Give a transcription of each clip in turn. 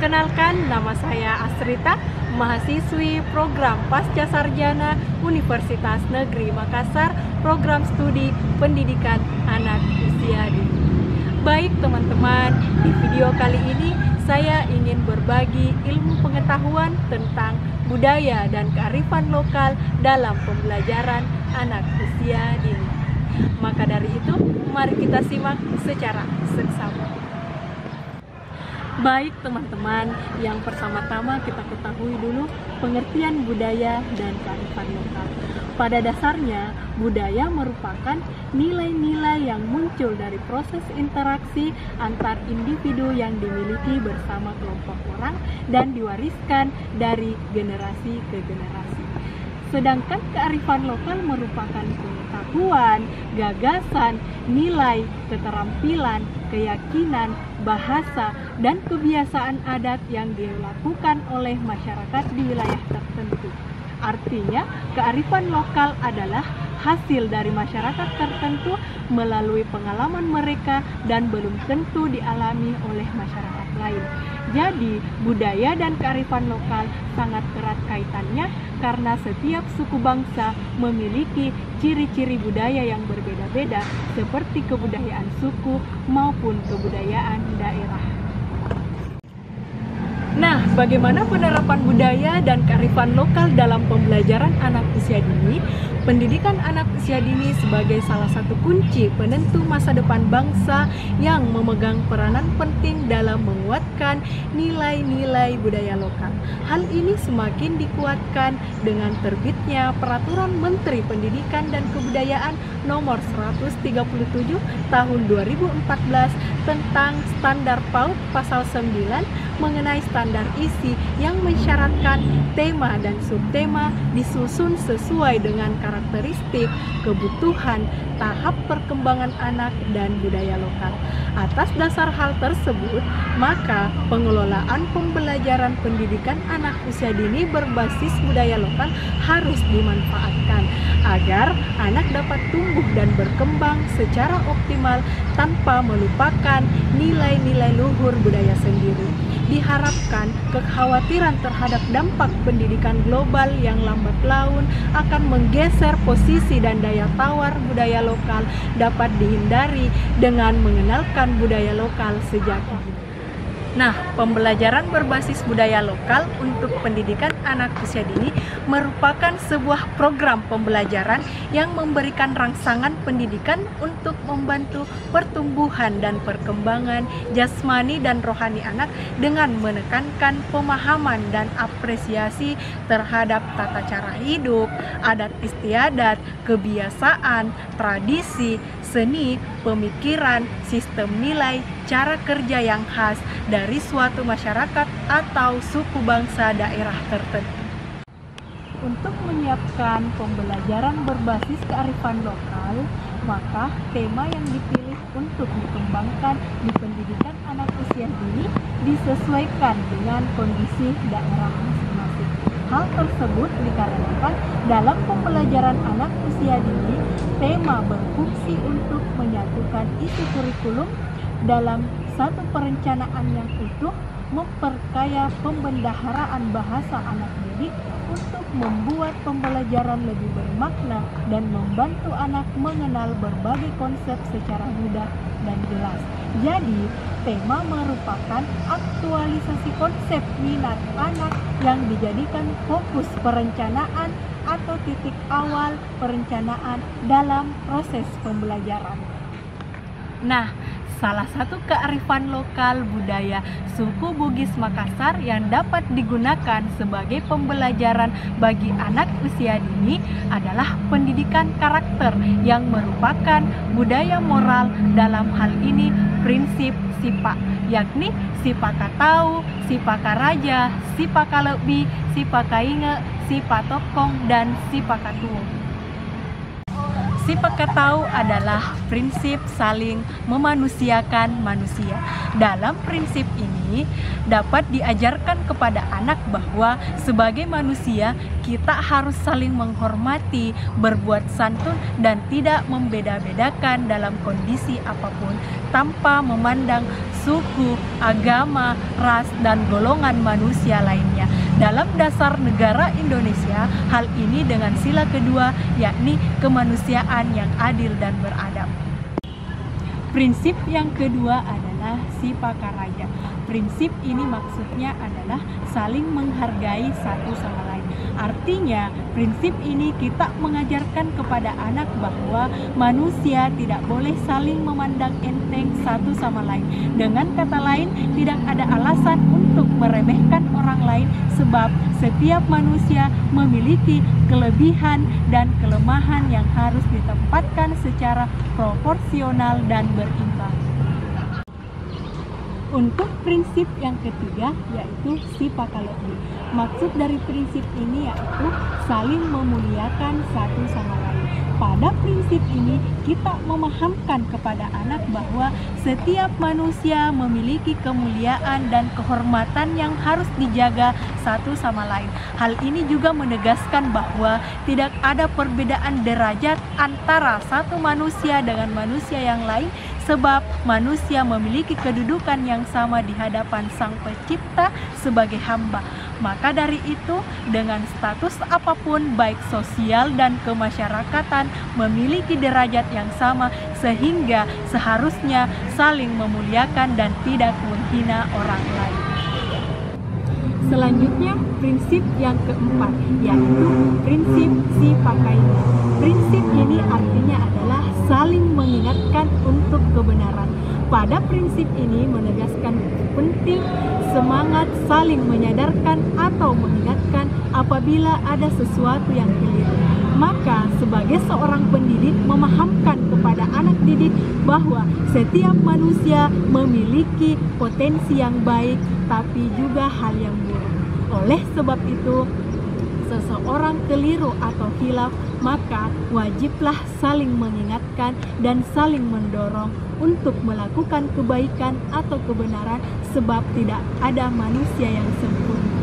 Perkenalkan, nama saya Asrita, mahasiswi program Pasca Sarjana Universitas Negeri Makassar, program studi pendidikan anak usia dini. Baik teman-teman, di video kali ini saya ingin berbagi ilmu pengetahuan tentang budaya dan kearifan lokal dalam pembelajaran anak usia dini. Maka dari itu, mari kita simak secara seksama. Baik teman-teman, yang pertama-tama kita ketahui dulu pengertian budaya dan kearifan lokal. Pada dasarnya, budaya merupakan nilai-nilai yang muncul dari proses interaksi antar individu yang dimiliki bersama kelompok orang dan diwariskan dari generasi ke generasi. Sedangkan kearifan lokal merupakan pengetahuan, gagasan, nilai, keterampilan, keyakinan, bahasa, dan kebiasaan adat yang dilakukan oleh masyarakat di wilayah tertentu. Artinya, kearifan lokal adalah hasil dari masyarakat tertentu melalui pengalaman mereka dan belum tentu dialami oleh masyarakat lain. Jadi, budaya dan kearifan lokal sangat erat kaitannya karena setiap suku bangsa memiliki ciri-ciri budaya yang berbeda-beda seperti kebudayaan suku maupun kebudayaan daerah. Nah, bagaimana penerapan budaya dan kearifan lokal dalam pembelajaran anak usia dini? Pendidikan anak usia dini sebagai salah satu kunci penentu masa depan bangsa yang memegang peranan penting dalam menguatkan nilai-nilai budaya lokal. Hal ini semakin dikuatkan dengan terbitnya Peraturan Menteri Pendidikan dan Kebudayaan Nomor 137 Tahun 2014 tentang Standar PAUD Pasal 9 mengenai standar isi yang mensyaratkan tema dan subtema disusun sesuai dengan karakteristik, kebutuhan, tahap perkembangan anak dan budaya lokal. Atas dasar hal tersebut, maka pengelolaan pembelajaran pendidikan anak usia dini berbasis budaya lokal harus dimanfaatkan agar anak dapat tumbuh dan berkembang secara optimal tanpa melupakan nilai-nilai luhur budaya sendiri. Diharapkan kekhawatiran terhadap dampak pendidikan global yang lambat laun akan menggeser posisi dan daya tawar budaya lokal dapat dihindari dengan mengenalkan budaya lokal sejak dini. Nah, pembelajaran berbasis budaya lokal untuk pendidikan anak usia dini merupakan sebuah program pembelajaran yang memberikan rangsangan pendidikan untuk membantu pertumbuhan dan perkembangan jasmani dan rohani anak dengan menekankan pemahaman dan apresiasi terhadap tata cara hidup, adat istiadat, kebiasaan, tradisi, seni, pemikiran, sistem nilai, cara kerja yang khas dari suatu masyarakat atau suku bangsa daerah tertentu. Untuk menyiapkan pembelajaran berbasis kearifan lokal, maka tema yang dipilih untuk dikembangkan di pendidikan anak usia dini disesuaikan dengan kondisi daerah masing-masing. Hal tersebut dikarenakan dalam pembelajaran anak usia dini, tema berfungsi untuk menyatukan isi kurikulum dalam satu perencanaan yang utuh, memperkaya pembendaharaan bahasa anak didik untuk membuat pembelajaran lebih bermakna dan membantu anak mengenal berbagai konsep secara mudah dan jelas. Jadi, tema merupakan aktualisasi konsep minat anak yang dijadikan fokus perencanaan atau titik awal perencanaan dalam proses pembelajaran. Nah, salah satu kearifan lokal budaya suku Bugis Makassar yang dapat digunakan sebagai pembelajaran bagi anak usia dini adalah pendidikan karakter yang merupakan budaya moral, dalam hal ini prinsip sipa, yakni sipaka tahu, sipaka raja, sipaka lebi, sipaka inge, sipaka tokong, dan sipaka tuung. si Pakatau adalah prinsip saling memanusiakan manusia. Dalam prinsip ini dapat diajarkan kepada anak bahwa sebagai manusia kita harus saling menghormati, berbuat santun, dan tidak membeda-bedakan dalam kondisi apapun tanpa memandang suku, agama, ras, dan golongan manusia lainnya. Dalam dasar negara Indonesia, hal ini dengan sila kedua, yakni kemanusiaan yang adil dan beradab. Prinsip yang kedua adalah Sipakaraja. Prinsip ini maksudnya adalah saling menghargai satu sama lain. Artinya, prinsip ini kita mengajarkan kepada anak bahwa manusia tidak boleh saling memandang enteng satu sama lain. Dengan kata lain, tidak ada alasan untuk meremehkan orang lain sebab setiap manusia memiliki kelebihan dan kelemahan yang harus ditempatkan secara proporsional dan berimbang. Untuk prinsip yang ketiga yaitu Sipakalobi. Maksud dari prinsip ini yaitu saling memuliakan satu sama lain. Pada prinsip ini kita memahamkan kepada anak bahwa setiap manusia memiliki kemuliaan dan kehormatan yang harus dijaga satu sama lain. Hal ini juga menegaskan bahwa tidak ada perbedaan derajat antara satu manusia dengan manusia yang lain sebab manusia memiliki kedudukan yang sama di hadapan Sang Pencipta sebagai hamba. Maka dari itu, dengan status apapun baik sosial dan kemasyarakatan memiliki derajat yang sama sehingga seharusnya saling memuliakan dan tidak menghina orang lain. Selanjutnya, prinsip yang keempat yaitu prinsip Sipakaina. Prinsip ini artinya adalah saling mengingatkan untuk kebenaran. Pada prinsip ini menegaskan penting semangat saling menyadarkan atau mengingatkan apabila ada sesuatu yang keliru. Maka sebagai seorang pendidik memahamkan kepada anak didik bahwa setiap manusia memiliki potensi yang baik tapi juga hal yang buruk. Oleh sebab itu, seseorang keliru atau hilaf, maka wajiblah saling mengingatkan dan saling mendorong untuk melakukan kebaikan atau kebenaran sebab tidak ada manusia yang sempurna.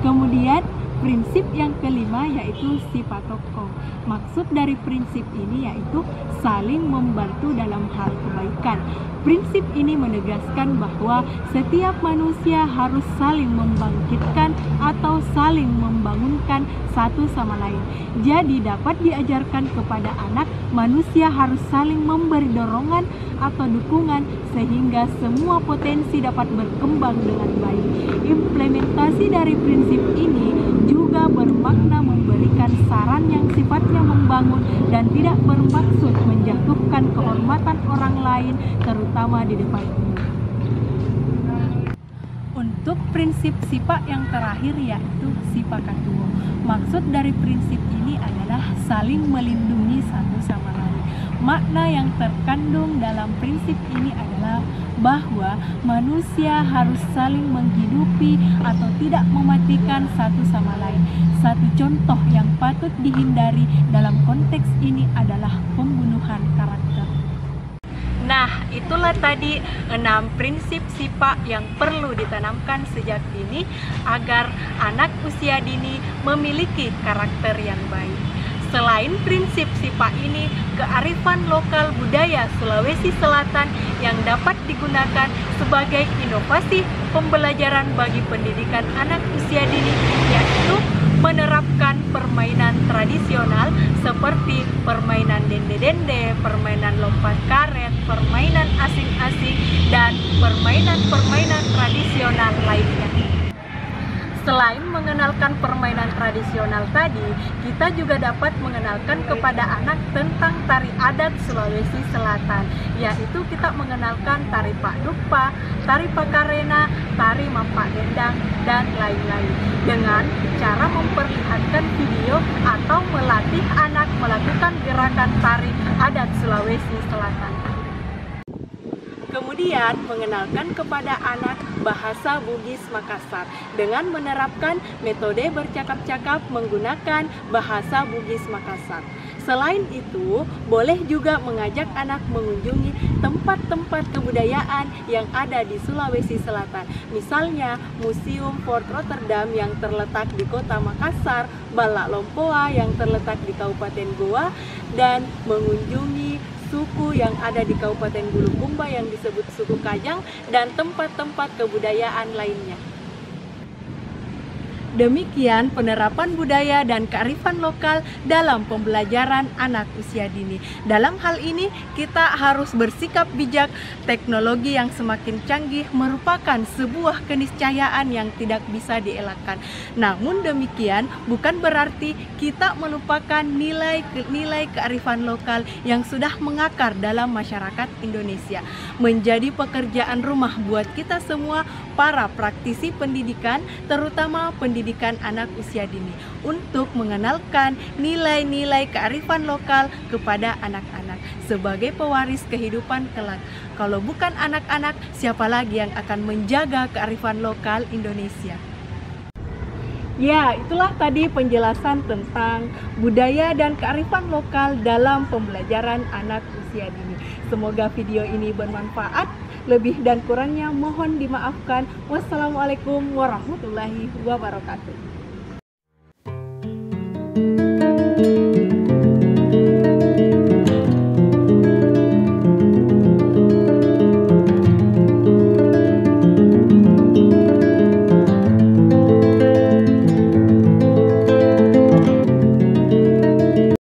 Kemudian prinsip yang kelima yaitu Sipatoko. Maksud dari prinsip ini yaitu saling membantu dalam hal kebaikan. Prinsip ini menegaskan bahwa setiap manusia harus saling membangkitkan atau saling membangunkan satu sama lain. Jadi dapat diajarkan kepada anak, manusia harus saling memberi dorongan atau dukungan sehingga semua potensi dapat berkembang dengan baik. Implementasi dari prinsip ini juga bermakna memberikan saran yang sifatnya membangun dan tidak bermaksud menjatuhkan kehormatan orang lain, terutama di depan umum. Untuk prinsip Sipa yang terakhir yaitu Sipakatuo. Maksud dari prinsip ini adalah saling melindungi satu sama lain. Makna yang terkandung dalam prinsip ini adalah bahwa manusia harus saling menghidupi atau tidak mematikan satu sama lain. Satu contoh yang patut dihindari dalam konteks ini adalah pembunuhan karakter. Nah, itulah tadi 6 prinsip Sipa yang perlu ditanamkan sejak dini agar anak usia dini memiliki karakter yang baik. Selain prinsip Sipa ini, kearifan lokal budaya Sulawesi Selatan yang dapat digunakan sebagai inovasi pembelajaran bagi pendidikan anak usia dini yaitu menerapkan permainan tradisional seperti permainan dende-dende, permainan lompat karet, permainan asing-asing, dan permainan-permainan tradisional lainnya. Selain mengenalkan permainan tradisional tadi, kita juga dapat mengenalkan kepada anak tentang tari adat Sulawesi Selatan, yaitu kita mengenalkan tari Pak Dupa, tari Pakarena, tari Mampak Dendang, dan lain-lain. Dengan cara memperlihatkan video atau melatih anak melakukan gerakan tari adat Sulawesi Selatan. Kemudian mengenalkan kepada anak bahasa Bugis Makassar dengan menerapkan metode bercakap-cakap menggunakan bahasa Bugis Makassar. Selain itu, boleh juga mengajak anak mengunjungi tempat-tempat kebudayaan yang ada di Sulawesi Selatan. Misalnya, Museum Fort Rotterdam yang terletak di Kota Makassar, Balak Lompoa yang terletak di Kabupaten Goa, dan mengunjungi suku yang ada di Kabupaten Bulukumba yang disebut suku Kajang, dan tempat-tempat kebudayaan lainnya. Demikian penerapan budaya dan kearifan lokal dalam pembelajaran anak usia dini. Dalam hal ini kita harus bersikap bijak. Teknologi yang semakin canggih merupakan sebuah keniscayaan yang tidak bisa dielakkan. Namun demikian bukan berarti kita melupakan nilai kearifan lokal yang sudah mengakar dalam masyarakat Indonesia. Menjadi pekerjaan rumah buat kita semua para praktisi pendidikan, terutama pendidikan anak usia dini, untuk mengenalkan nilai-nilai kearifan lokal kepada anak-anak sebagai pewaris kehidupan kelak. Kalau bukan anak-anak, siapa lagi yang akan menjaga kearifan lokal Indonesia? Ya, itulah tadi penjelasan tentang budaya dan kearifan lokal dalam pembelajaran anak usia dini. Semoga video ini bermanfaat. Lebih dan kurangnya mohon dimaafkan. Wassalamualaikum warahmatullahi wabarakatuh.